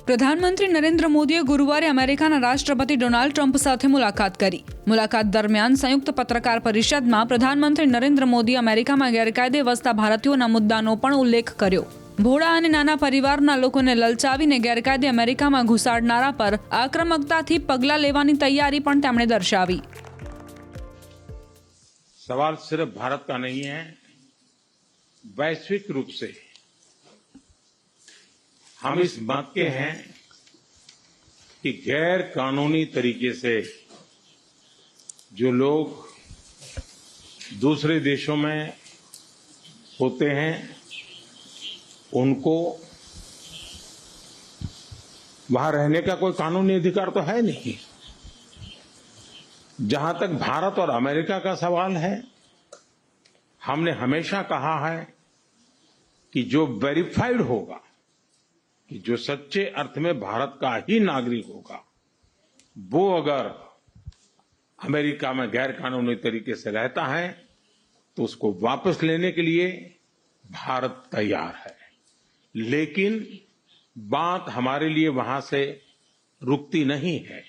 પ્રધાનમંત્રી નરેન્દ્ર મોદીએ ગુરુવારે અમેરિકાના રાષ્ટ્રપતિ ડોનાલ્ડ ટ્રમ્પ સાથે મુલાકાત કરી. મુલાકાત દરમિયાન સંયુક્ત પત્રકાર પરિષદમાં પ્રધાનમંત્રી નરેન્દ્ર મોદીએ અમેરિકામાં ગેરકાયદે વસતા ભારતીયોના મુદ્દાનો પણ ઉલ્લેખ કર્યો. ભોળા અને નાના પરિવારના લોકોને લલચાવીને ગેરકાયદે અમેરિકામાં ઘુસાડનારા પર આક્રમકતાથી પગલાં લેવાની તૈયારી પણ તેમણે દર્શાવી. सवाल सिर्फ भारत का नहीं है, वैश्विक रूप से हम इस बात के हैं कि गैर कानूनी तरीके से जो लोग दूसरे देशों में होते हैं उनको वहां रहने का कोई कानूनी अधिकार तो है नहीं. जहां तक भारत और अमेरिका का सवाल है, हमने हमेशा कहा है कि जो वेरीफाइड होगा, कि जो सच्चे अर्थ में भारत का ही नागरिक होगा, वो अगर अमेरिका में गैर कानूनी तरीके से रहता है तो उसको वापस लेने के लिए भारत तैयार है. लेकिन बात हमारे लिए वहां से रुकती नहीं है.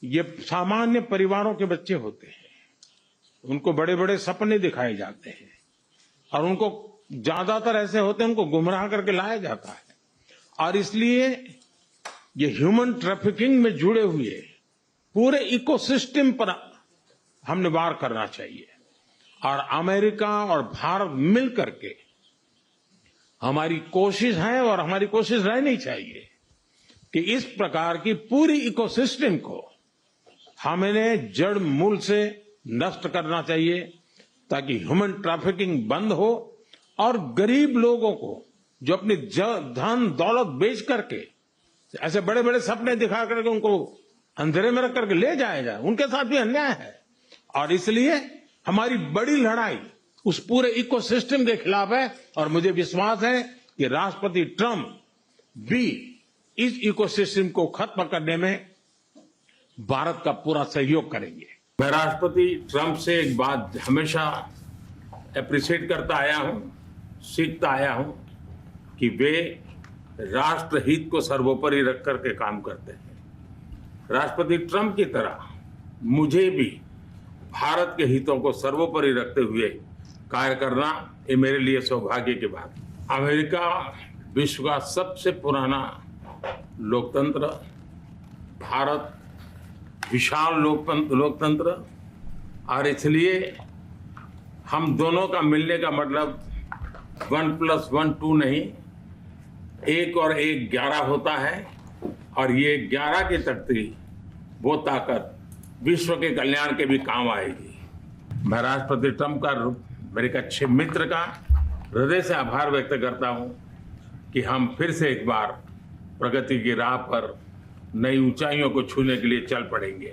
ये सामान्य परिवारों के बच्चे होते हैं, उनको बड़े बड़े सपने दिखाए जाते हैं और उनको ज्यादातर ऐसे होते हैं उनको गुमराह करके लाया जाता है. और इसलिए ये ह्यूमन ट्रैफिकिंग में जुड़े हुए पूरे इकोसिस्टम पर हमने वार करना चाहिए. और अमेरिका और भारत मिल करके हमारी कोशिश है और हमारी कोशिश रहनी चाहिए कि इस प्रकार की पूरी इकोसिस्टम को हमें जड़ मूल से नष्ट करना चाहिए ताकि ह्यूमन ट्रैफिकिंग बंद हो और गरीब लोगों को जो अपनी धन दौलत बेच करके ऐसे बड़े बड़े सपने दिखा करके उनको अंधेरे में रख करके ले जाया जाए, उनके साथ भी अन्याय है. और इसलिए हमारी बड़ी लड़ाई उस पूरे इकोसिस्टम के खिलाफ है. और मुझे विश्वास है कि राष्ट्रपति ट्रंप भी इस इकोसिस्टम को खत्म करने में भारत का पूरा सहयोग करेंगे. मैं राष्ट्रपति ट्रंप से एक बात हमेशा एप्रिशिएट करता आया हूं, सीखता आया हूं कि वे राष्ट्रहित को सर्वोपरि रख करके काम करते हैं. राष्ट्रपति ट्रंप की तरह मुझे भी भारत के हितों को सर्वोपरि रखते हुए कार्य करना ये मेरे लिए सौभाग्य की बात है. अमेरिका विश्व का सबसे पुराना लोकतंत्र, भारत विशाल लोकतंत्र, और इसलिए हम दोनों का मिलने का मतलब 1+1 2 नहीं, 1 और 1 11 होता है. और ये 11 की तख्ती वो ताकत विश्व के कल्याण के भी काम आएगी. मैं राष्ट्रपति ट्रंप का, मेरे एक अच्छे मित्र का हृदय से आभार व्यक्त करता हूं कि हम फिर से एक बार प्रगति की राह पर नई ऊंचाइयों को छूने के लिए चल पड़ेंगे.